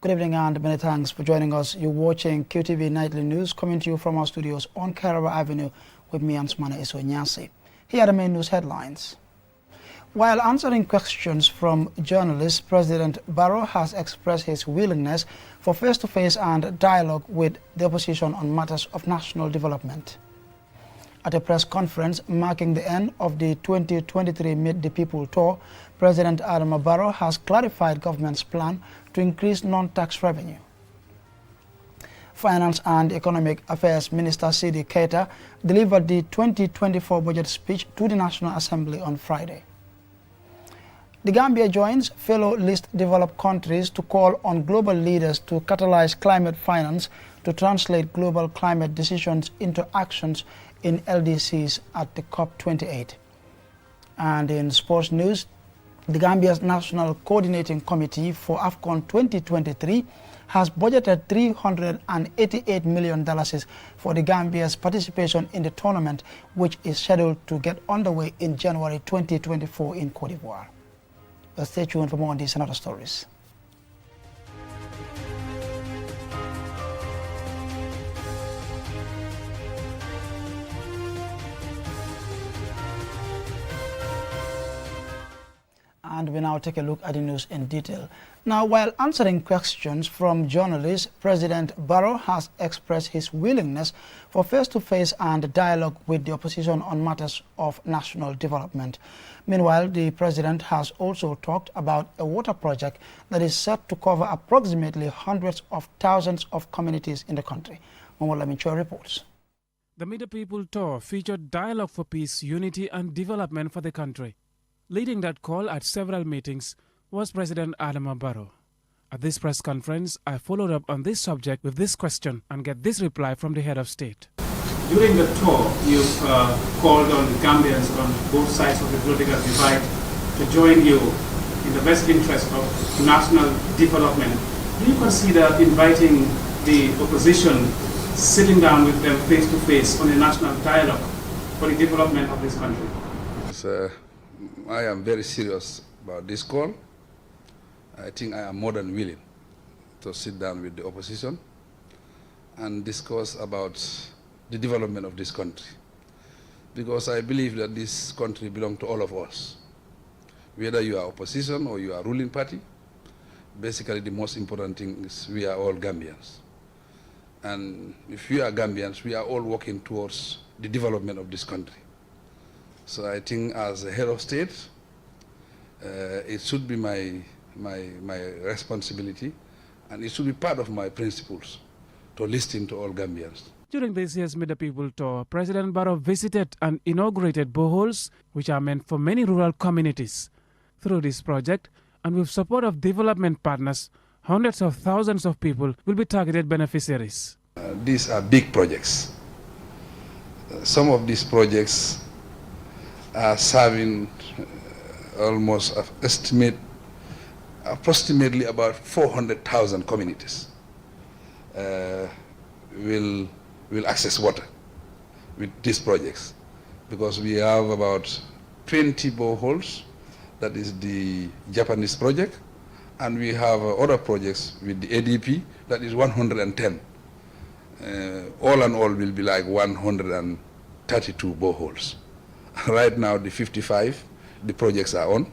Good evening and many thanks for joining us. You're watching QTV Nightly News coming to you from our studios on Carawa Avenue with me, Ansmana Isonyasi. Here are the main news headlines. While answering questions from journalists, President Barrow has expressed his willingness for face-to-face and dialogue with the opposition on matters of national development. At a press conference marking the end of the 2023 Meet the People tour, President Adama Barrow has clarified government's plan to increase non-tax revenue. Finance and Economic Affairs Minister Sidi Keita delivered the 2024 budget speech to the National Assembly on Friday. The Gambia joins fellow least developed countries to call on global leaders to catalyze climate finance to translate global climate decisions into actions in LDCs at the COP28. And in sports news, the Gambia's National Coordinating Committee for AFCON 2023 has budgeted $388 million for the Gambia's participation in the tournament, which is scheduled to get underway in January 2024 in Cote d'Ivoire. Well, stay tuned for more on these and other stories. And we now take a look at the news in detail. Now, while answering questions from journalists, President Barrow has expressed his willingness for face-to-face and dialogue with the opposition on matters of national development. Meanwhile, the president has also talked about a water project that is set to cover approximately hundreds of thousands of communities in the country. Momo Lamincho reports. The Meet the People tour featured dialogue for peace, unity and development for the country. Leading that call at several meetings was President Adama Barrow. At this press conference, I followed up on this subject with this question and get this reply from the head of state. During the tour, you've called on Gambians on both sides of the political divide to join you in the best interest of national development. Do you consider inviting the opposition, sitting down with them face to face on a national dialogue for the development of this country? I am very serious about this call. I think I am more than willing to sit down with the opposition and discuss about the development of this country. Because I believe that this country belongs to all of us. Whether you are opposition or you are ruling party, basically the most important thing is we are all Gambians. And if we are Gambians, we are all working towards the development of this country. So I think as a head of state, it should be my responsibility and it should be part of my principles to listen to all Gambians. During this year's Meet the People tour, President Barrow visited and inaugurated boreholes which are meant for many rural communities. Through this project and with support of development partners, hundreds of thousands of people will be targeted beneficiaries. These are big projects. Some of these projects are serving almost approximately about 400,000 communities will access water with these projects, because we have about 20 boreholes, that is the Japanese project, and we have other projects with the ADP, that is 110. All in all will be like 132 boreholes. Right now, the 55, the projects are on,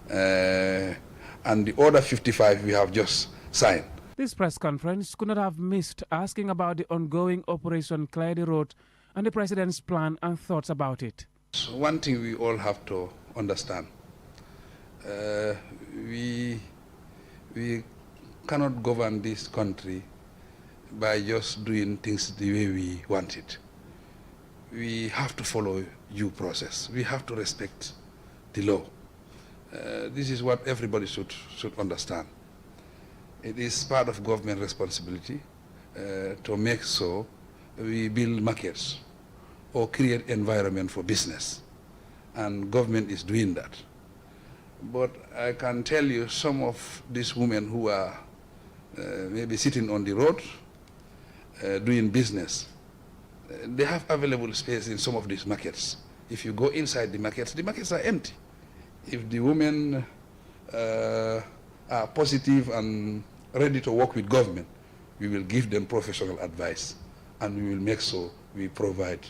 and the other 55 we have just signed. This press conference could not have missed asking about the ongoing Operation Clear the Road and the President's plan and thoughts about it. So one thing we all have to understand, we cannot govern this country by just doing things the way we want it. We have to follow due process. We have to respect the law. This is what everybody should understand. It is part of government responsibility to make sure we build markets or create environment for business. And government is doing that. But I can tell you some of these women who are maybe sitting on the road doing business, they have available space in some of these markets. If you go inside the markets are empty. If the women are positive and ready to work with government, we will give them professional advice, and we will make sure we provide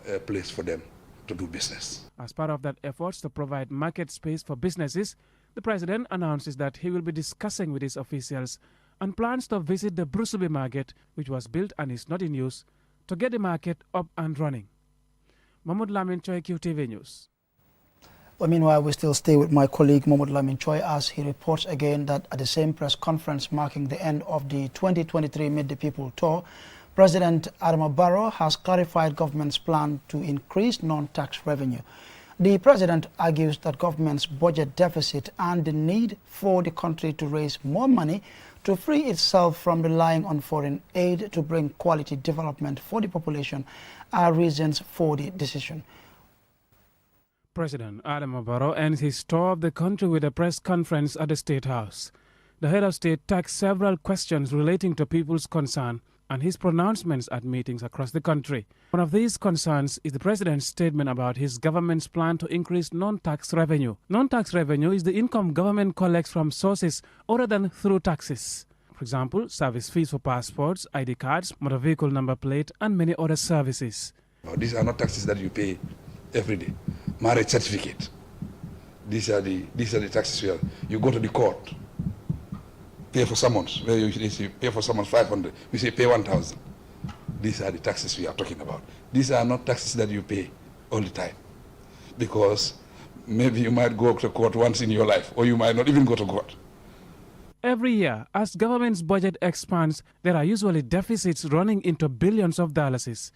a place for them to do business. As part of that efforts to provide market space for businesses, the president announces that he will be discussing with his officials and plans to visit the Brusubi market, which was built and is not in use, to get the market up and running. Mahmoud Lamin Choi, QTV News. Well, meanwhile, we still stay with my colleague Mahmoud Lamin Choi as he reports again that at the same press conference marking the end of the 2023 Meet the People tour, President Adama Barrow has clarified government's plan to increase non-tax revenue. The president argues that government's budget deficit and the need for the country to raise more money to free itself from relying on foreign aid to bring quality development for the population are reasons for the decision. President Adama Barrow ends his tour of the country with a press conference at the State House. The head of state tacked several questions relating to people's concern and his pronouncements at meetings across the country. One of these concerns is the president's statement about his government's plan to increase non-tax revenue. Non-tax revenue is the income government collects from sources other than through taxes. For example, service fees for passports, ID cards, motor vehicle number plate, and many other services. These are not taxes that you pay every day. Marriage certificate. These are the taxes where you go to the court, pay for summons, where you say pay for summons 500, we say pay 1,000. These are the taxes we are talking about. These are not taxes that you pay all the time, because maybe you might go to court once in your life, or you might not even go to court. Every year, as government's budget expands, there are usually deficits running into billions of dollars.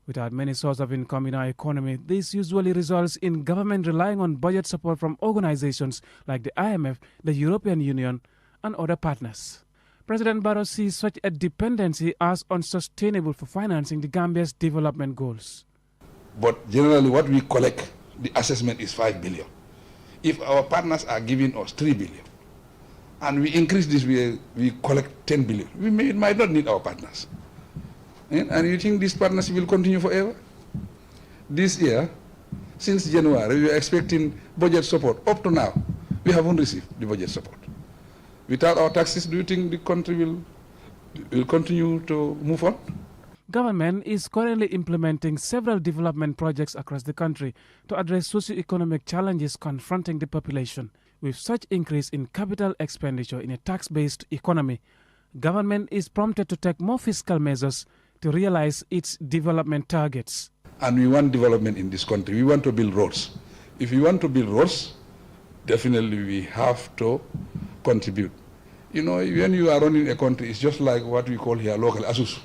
Without many sources of income in our economy, this usually results in government relying on budget support from organizations like the IMF, the European Union, and other partners. President Barrow sees such a dependency as unsustainable for financing the Gambia's development goals. But generally what we collect, the assessment is 5 billion. If our partners are giving us 3 billion, and we increase this, we collect 10 billion, we might not need our partners. And you think this partnership will continue forever? This year, since January, we are expecting budget support. Up to now, we haven't received the budget support. Without our taxes, do you think the country will continue to move on? Government is currently implementing several development projects across the country to address socio-economic challenges confronting the population. With such increase in capital expenditure in a tax-based economy, government is prompted to take more fiscal measures to realize its development targets. And we want development in this country. We want to build roads. If we want to build roads, definitely we have to contribute. You know, when you are running a country, it's just like what we call here local asus.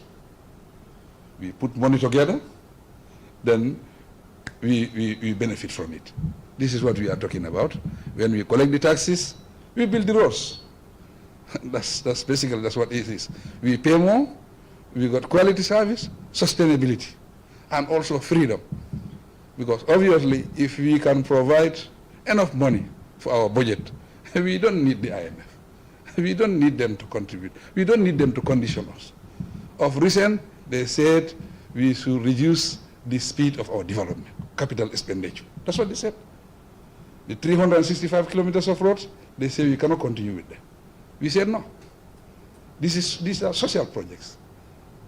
We put money together, then we benefit from it. This is what we are talking about. When we collect the taxes, we build the roads. That's basically what it is. We pay more, we got quality service, sustainability, and also freedom. Because obviously, if we can provide enough money for our budget, we don't need the IMF. We don't need them to contribute. We don't need them to condition us. Of recent, they said we should reduce the speed of our development, capital expenditure. That's what they said. The 365 kilometers of roads, they say we cannot continue with them. We said no. These are social projects.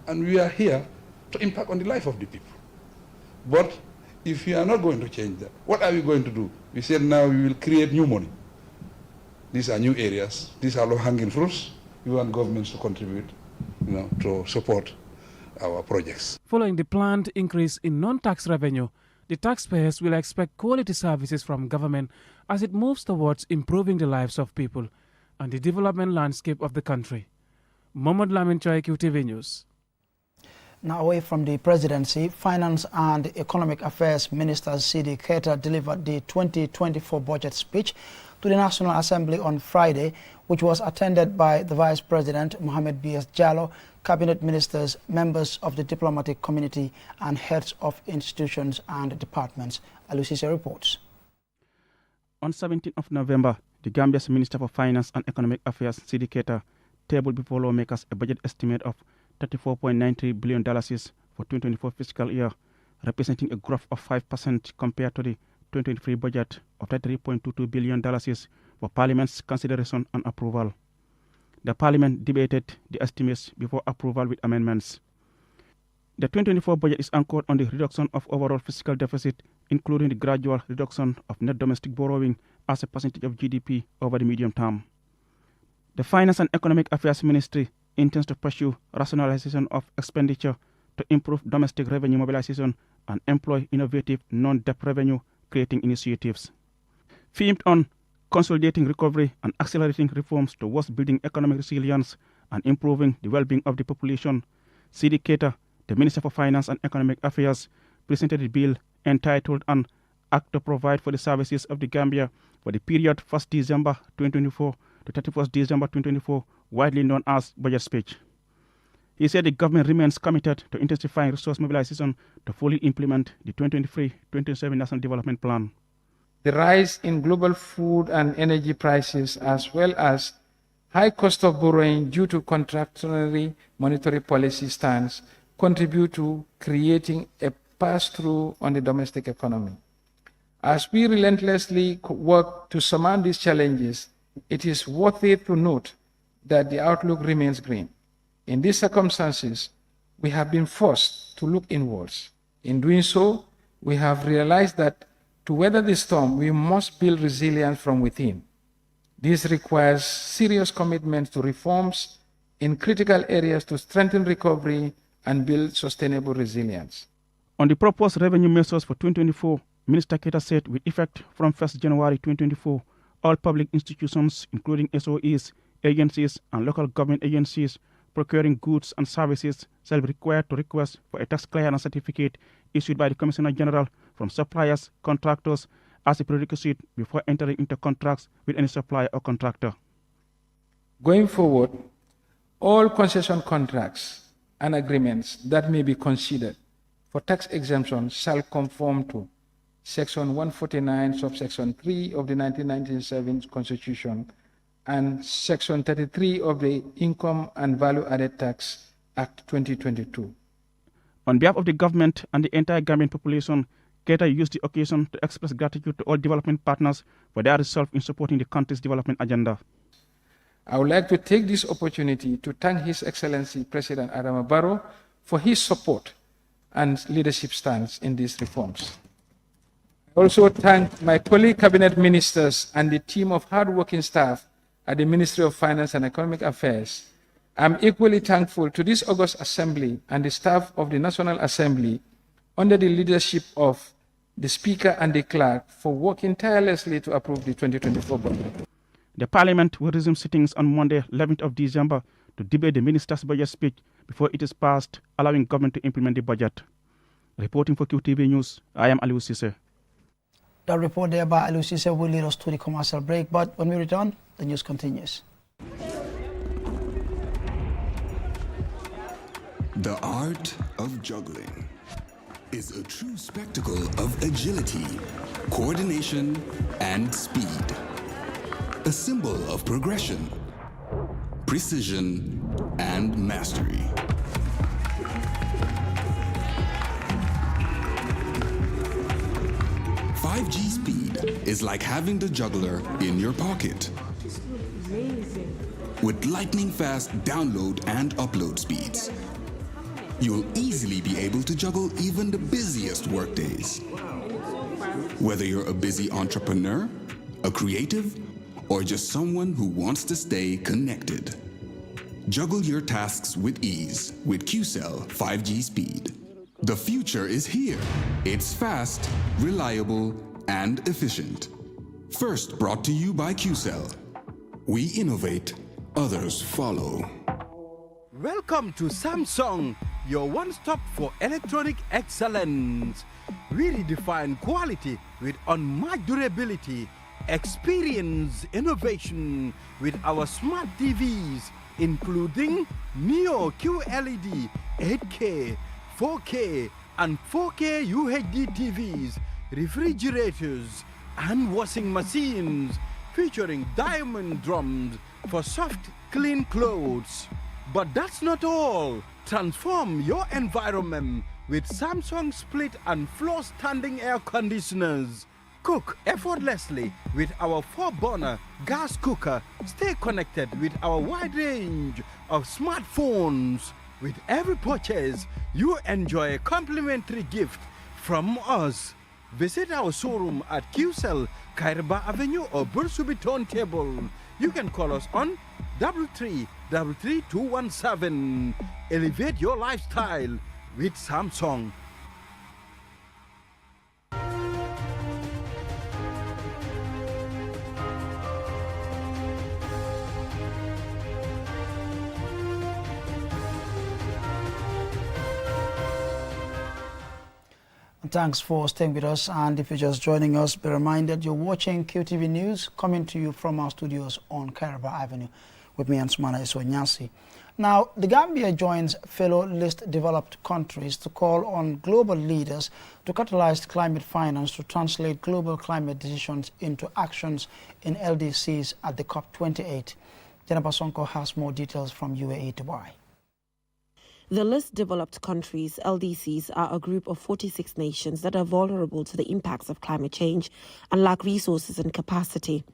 And we are here to impact on the life of the people. But if we are not going to change that, what are we going to do? We said now we will create new money. These are new areas. These are low-hanging fruits. We want governments to contribute, to support our projects. Following the planned increase in non-tax revenue, the taxpayers will expect quality services from government as it moves towards improving the lives of people and the development landscape of the country. Mahmoud Lamin Choi, QTV News. Now away from the presidency, Finance and Economic Affairs Minister Sidi Keita delivered the 2024 budget speech to the National Assembly on Friday, which was attended by the Vice President Mohamed B.S. Jallow, Cabinet Ministers, members of the diplomatic community, and heads of institutions and departments. Alusise reports. On 17th of November, the Gambia's Minister for Finance and Economic Affairs, Sidi Keita, tabled before lawmakers a budget estimate of $34.93 billion for 2024 fiscal year, representing a growth of 5% compared to the 2023 budget of $33.22 billion for Parliament's consideration and approval. The Parliament debated the estimates before approval with amendments. The 2024 budget is anchored on the reduction of overall fiscal deficit, including the gradual reduction of net domestic borrowing as a percentage of GDP over the medium term. The Finance and Economic Affairs Ministry intends to pursue rationalization of expenditure to improve domestic revenue mobilization and employ innovative non-debt revenue creating initiatives. Themed on consolidating recovery and accelerating reforms towards building economic resilience and improving the well-being of the population, Sidi Keita, the Minister for Finance and Economic Affairs, presented a bill entitled An Act to Provide for the Services of the Gambia for the period 1st December 2024 to 31st December 2024, widely known as Budget Speech. He said the government remains committed to intensifying resource mobilization to fully implement the 2023-2027 National Development Plan. The rise in global food and energy prices, as well as high cost of borrowing due to contractionary monetary policy stance, contribute to creating a pass-through on the domestic economy. As we relentlessly work to surmount these challenges, it is worth it to note that the outlook remains green. In these circumstances, we have been forced to look inwards. In doing so, we have realized that to weather the storm, we must build resilience from within. This requires serious commitment to reforms in critical areas to strengthen recovery and build sustainable resilience. On the proposed revenue measures for 2024, Minister Keita said with effect from 1st January 2024, all public institutions, including SOEs, agencies, and local government agencies procuring goods and services shall be required to request for a tax clearance certificate issued by the Commissioner General from suppliers, contractors, as a prerequisite before entering into contracts with any supplier or contractor. Going forward, all concession contracts and agreements that may be considered for tax exemption shall conform to Section 149, subsection 3 of the 1997 Constitution and Section 33 of the Income and Value Added Tax Act 2022. On behalf of the government and the entire Gambian population, Keita used the occasion to express gratitude to all development partners for their resolve in supporting the country's development agenda. I would like to take this opportunity to thank His Excellency President Adama Barrow for his support and leadership stance in these reforms. I also thank my colleague cabinet ministers and the team of hardworking staff at the Ministry of Finance and Economic Affairs. I'm equally thankful to this August Assembly and the staff of the National Assembly under the leadership of the Speaker and the Clerk for working tirelessly to approve the 2024 budget. The Parliament will resume sittings on Monday, 11th of December, to debate the Minister's budget speech before it is passed, allowing government to implement the budget. Reporting for QTV News, I am Aliou Cisse. That report there by Aliou Cisse will lead us to the commercial break, but when we return, the news continues. The art of juggling is a true spectacle of agility, coordination, and speed. A symbol of progression, precision, and mastery. .5G speed is like having the juggler in your pocket. With lightning-fast download and upload speeds, you'll easily be able to juggle even the busiest workdays. Whether you're a busy entrepreneur, a creative, or just someone who wants to stay connected. Juggle your tasks with ease with QCell 5G speed. The future is here. It's fast, reliable, and efficient. First brought to you by QCell. We innovate, others follow. Welcome to Samsung, your one-stop for electronic excellence. We redefine quality with unmatched durability. Experience innovation with our smart TVs, including Neo QLED 8K, 4K, and 4K UHD TVs, refrigerators, and washing machines, featuring diamond drums for soft, clean clothes. But that's not all. Transform your environment with Samsung split and floor standing air conditioners. Cook effortlessly with our 4-burner gas cooker. Stay connected with our wide range of smartphones. With every purchase, you enjoy a complimentary gift from us. Visit our showroom at QCell, Kairaba Avenue or Bursubi Turntable. You can call us on 3333217. Elevate your lifestyle with Samsung. Thanks for staying with us, and if you're just joining us, be reminded you're watching QTV News, coming to you from our studios on Kairaba Avenue with me, Ansumana Isonyasi. Now, the Gambia joins fellow least developed countries to call on global leaders to catalyze climate finance to translate global climate decisions into actions in LDCs at the COP28. Jennifer Sonko has more details from UAE Dubai. The least developed countries, LDCs, are a group of 46 nations that are vulnerable to the impacts of climate change and lack resources and capacity.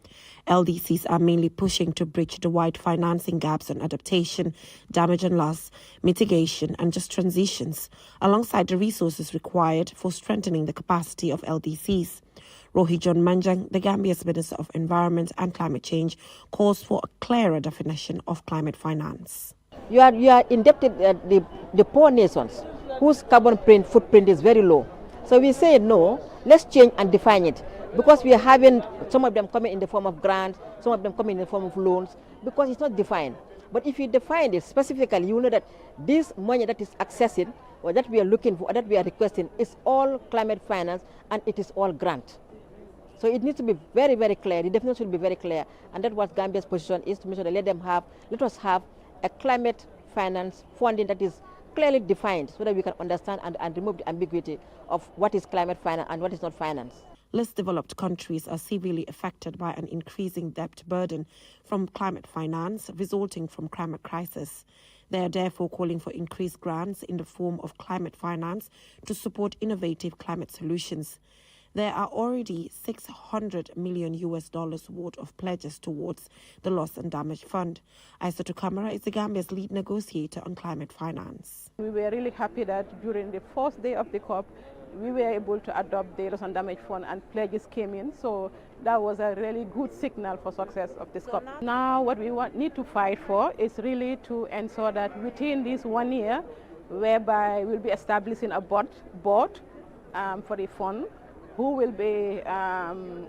LDCs are mainly pushing to bridge the wide financing gaps on adaptation, damage and loss, mitigation and just transitions, alongside the resources required for strengthening the capacity of LDCs. Rohi John Manjang, the Gambia's Minister of Environment and Climate Change, calls for a clearer definition of climate finance. You are indebted the poor nations whose carbon footprint is very low. So we say no, let's change and define it, because we are having some of them coming in the form of grants, some of them coming in the form of loans, because it's not defined. But if you define it specifically, you will know that this money that is accessing or that we are looking for, or that we are requesting, is all climate finance and it is all grant. So it needs to be very, very clear. The definition should be very clear, and that's what Gambia's position is, to make sure that let us have a climate finance funding that is clearly defined, so that we can understand and remove the ambiguity of what is climate finance and what is not finance. Less developed countries are severely affected by an increasing debt burden from climate finance resulting from climate crisis. They are therefore calling for increased grants in the form of climate finance to support innovative climate solutions. There are already $600 million worth of pledges towards the Loss and Damage Fund. Aissatou Camara is the Gambia's lead negotiator on climate finance. We were really happy that during the first day of the COP, we were able to adopt the Loss and Damage Fund and pledges came in. So that was a really good signal for success of this COP. Now what we need to fight for is really to ensure that within this 1 year, whereby we'll be establishing a board for the fund, who will be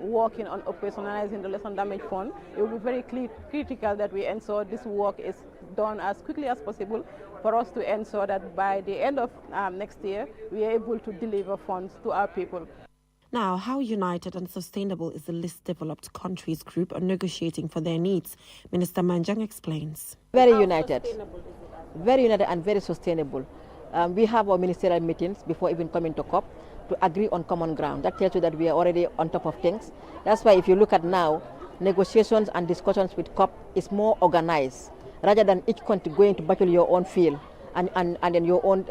working on operationalizing the Loss and Damage Fund. It will be very critical that we ensure this work is done as quickly as possible for us to ensure that by the end of next year, we are able to deliver funds to our people. Now, how united and sustainable is the least developed countries group on negotiating for their needs? Minister Manjang explains. Very united and very sustainable. We have our ministerial meetings before even coming to COP to agree on common ground. That tells you that we are already on top of things. That's why if you look at now, negotiations and discussions with COP is more organized, rather than each country going to battle your own field and then your own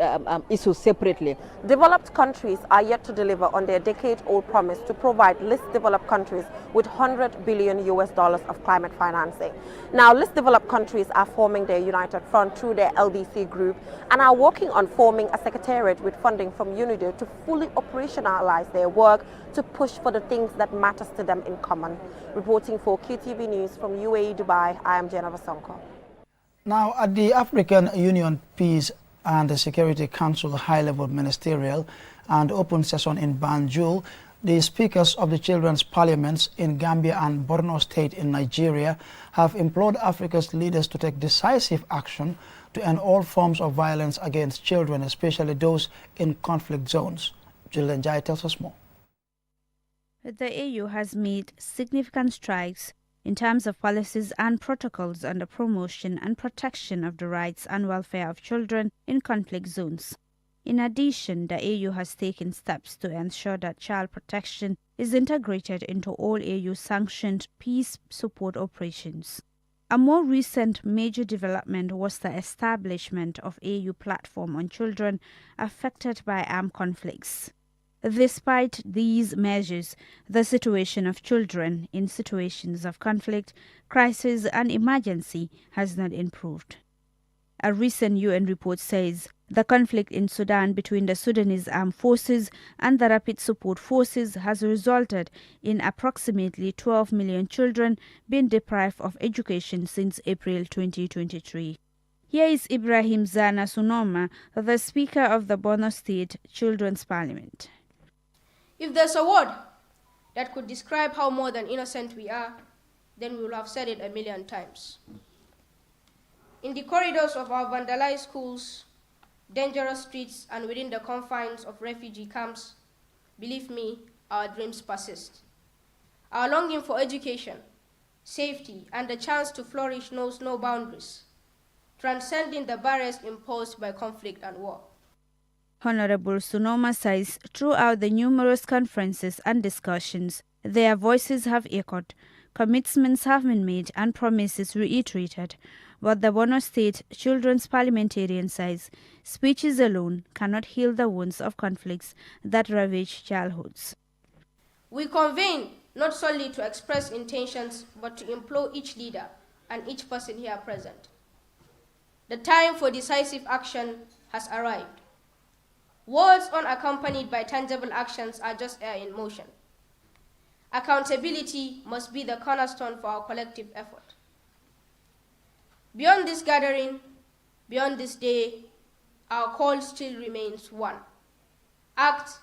issues separately. Developed countries are yet to deliver on their decade-old promise to provide least developed countries with $100 billion of climate financing. Now, least developed countries are forming their united front through their LDC group and are working on forming a secretariat with funding from UNIDO to fully operationalize their work to push for the things that matters to them in common. Reporting for QTV News from UAE Dubai, I am Jennifer Sonko. Now, at the African Union Peace and the Security Council high-level ministerial and open session in Banjul, the speakers of the children's parliaments in Gambia and Borno State in Nigeria have implored Africa's leaders to take decisive action to end all forms of violence against children, especially those in conflict zones. Julian Jai tells us more. The AU has made significant strides in terms of policies and protocols on the promotion and protection of the rights and welfare of children in conflict zones. In addition, the AU has taken steps to ensure that child protection is integrated into all AU-sanctioned peace support operations. A more recent major development was the establishment of AU platform on children affected by armed conflicts. Despite these measures, the situation of children in situations of conflict, crisis and emergency has not improved. A recent UN report says the conflict in Sudan between the Sudanese Armed Forces and the Rapid Support Forces has resulted in approximately 12 million children being deprived of education since April 2023. Here is Ibrahim Zana Sunoma, the Speaker of the Borno State Children's Parliament. If there's a word that could describe how more than innocent we are, then we will have said it a million times. In the corridors of our vandalized schools, dangerous streets, and within the confines of refugee camps, believe me, our dreams persist. Our longing for education, safety, and the chance to flourish knows no boundaries, transcending the barriers imposed by conflict and war. Honorable Sunoma says throughout the numerous conferences and discussions, their voices have echoed, commitments have been made, and promises reiterated. But the Borno State Children's Parliamentarian says speeches alone cannot heal the wounds of conflicts that ravage childhoods. We convene not solely to express intentions, but to implore each leader and each person here present. The time for decisive action has arrived. Words unaccompanied by tangible actions are just air in motion. Accountability must be the cornerstone for our collective effort. Beyond this gathering, beyond this day, our call still remains one: act,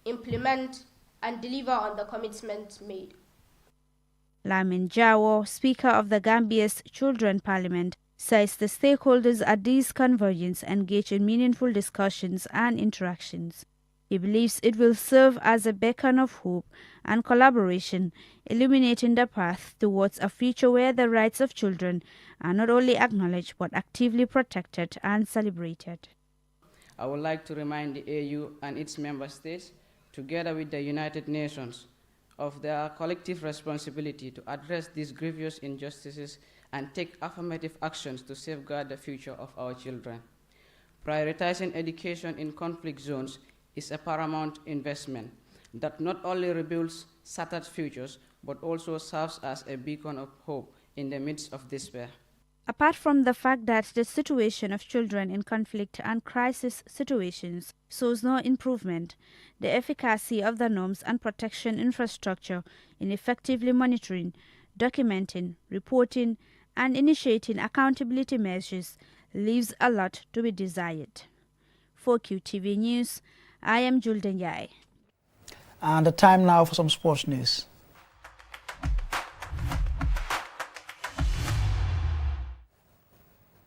implement, and deliver on the commitments made. Lamin Jawo, Speaker of the Gambia's Children's Parliament, says the stakeholders at these convergences engage in meaningful discussions and interactions. He believes it will serve as a beacon of hope and collaboration, illuminating the path towards a future where the rights of children are not only acknowledged but actively protected and celebrated. I would like to remind the AU and its member states, together with the United Nations, of their collective responsibility to address these grievous injustices and take affirmative actions to safeguard the future of our children. Prioritizing education in conflict zones is a paramount investment that not only rebuilds shattered futures, but also serves as a beacon of hope in the midst of despair. Apart from the fact that the situation of children in conflict and crisis situations shows no improvement, the efficacy of the norms and protection infrastructure in effectively monitoring, documenting, reporting, and initiating accountability measures leaves a lot to be desired. For QTV News, I am Julden Yai. And the time now for some sports news.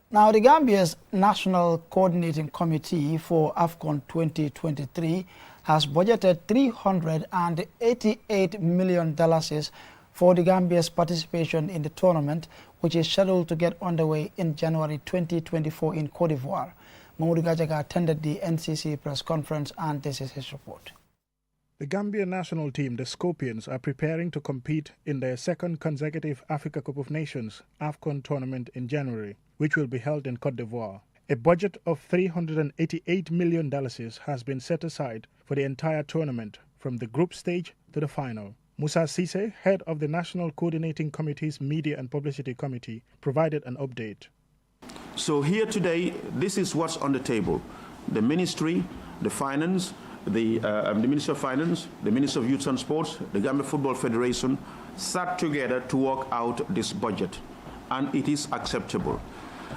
Now, the Gambia's National Coordinating Committee for AFCON 2023 has budgeted $388 million for the Gambia's participation in the tournament, which is scheduled to get underway in January 2024 in Cote d'Ivoire. Mamoudou Gajaga attended the NCC press conference, and this is his report. The Gambia national team, the Scorpions, are preparing to compete in their second consecutive Africa Cup of Nations AFCON tournament in January, which will be held in Cote d'Ivoire. A budget of $388 million has been set aside for the entire tournament, from the group stage to the final. Musa Sise, head of the National Coordinating Committee's Media and Publicity Committee, provided an update. So here today, this is what's on the table. The Ministry, the Finance, the Minister of Finance, the Minister of Youth and Sports, the Gambia Football Federation sat together to work out this budget, and it is acceptable.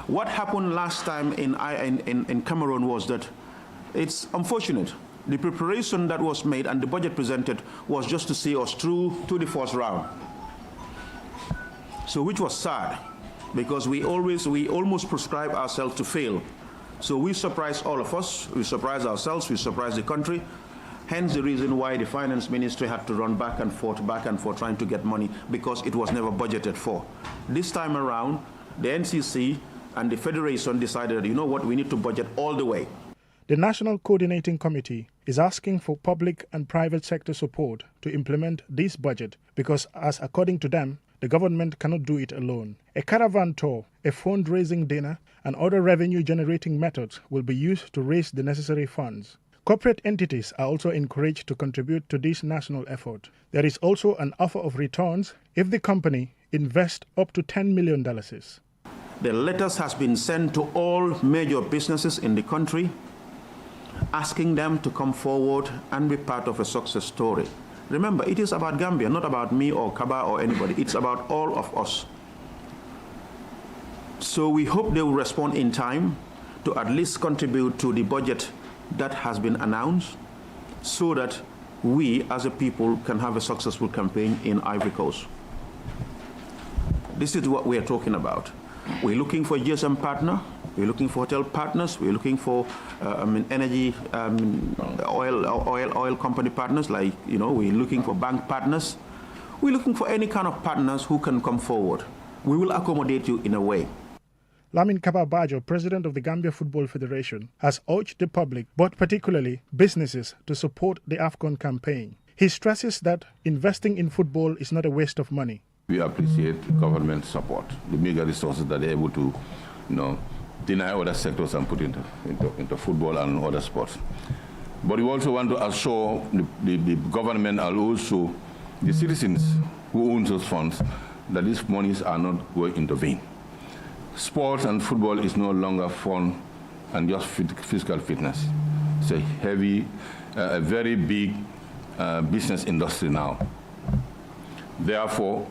What happened last time in Cameroon was that it's unfortunate. The preparation that was made and the budget presented was just to see us through to the first round. So which was sad, because we almost prescribe ourselves to fail. So we surprised all of us, we surprised ourselves, we surprised the country. Hence the reason why the finance ministry had to run back and forth trying to get money, because it was never budgeted for. This time around, the NCC and the Federation decided, you know what, we need to budget all the way. The National Coordinating Committee is asking for public and private sector support to implement this budget because, as according to them, the government cannot do it alone. A caravan tour, a fundraising dinner, and other revenue-generating methods will be used to raise the necessary funds. Corporate entities are also encouraged to contribute to this national effort. There is also an offer of returns if the company invests up to $10 million. The letters has been sent to all major businesses in the country, asking them to come forward and be part of a success story. Remember, it is about Gambia, not about me or Kaba or anybody. It's about all of us. So we hope they will respond in time to at least contribute to the budget that has been announced so that we as a people can have a successful campaign in Ivory Coast. This is what we are talking about. We're looking for a GSM partner, we're looking for hotel partners, we're looking for energy, oil company partners, like, we're looking for bank partners. We're looking for any kind of partners who can come forward. We will accommodate you in a way. Lamin Kaba Bajo, president of the Gambia Football Federation, has urged the public, but particularly businesses, to support the AFCON campaign. He stresses that investing in football is not a waste of money. We appreciate government support, the meager resources that they're able to, deny other sectors and put into football and other sports. But we also want to assure the government and also the citizens who own those funds that these monies are not going into vain. Sports and football is no longer fun and just physical fitness. It's a heavy, a very big business industry now. Therefore,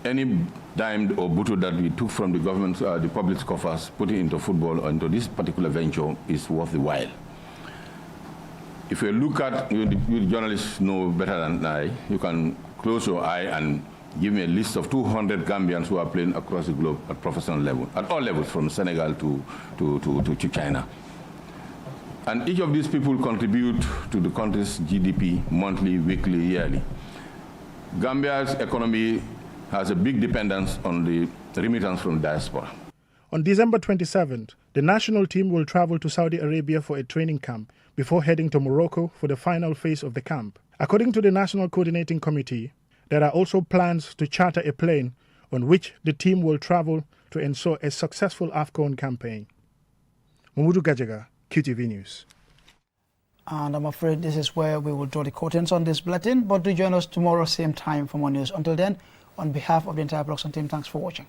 any dime or butu that we took from the government, the public coffers, put it into football or into this particular venture is worth the while. If you look at, you journalists know better than I, you can close your eye and give me a list of 200 Gambians who are playing across the globe at professional level, at all levels, from Senegal to China. And each of these people contribute to the country's GDP monthly, weekly, yearly. Gambia's economy has a big dependence on the remittance from diaspora. On December 27th, the national team will travel to Saudi Arabia for a training camp before heading to Morocco for the final phase of the camp. According to the National Coordinating Committee, there are also plans to charter a plane on which the team will travel to ensure a successful AFCON campaign. Mamudu Gajaga, QTV News. And I'm afraid this is where we will draw the curtains on this bulletin, but do join us tomorrow, same time for more news. Until then, on behalf of the entire production team, thanks for watching.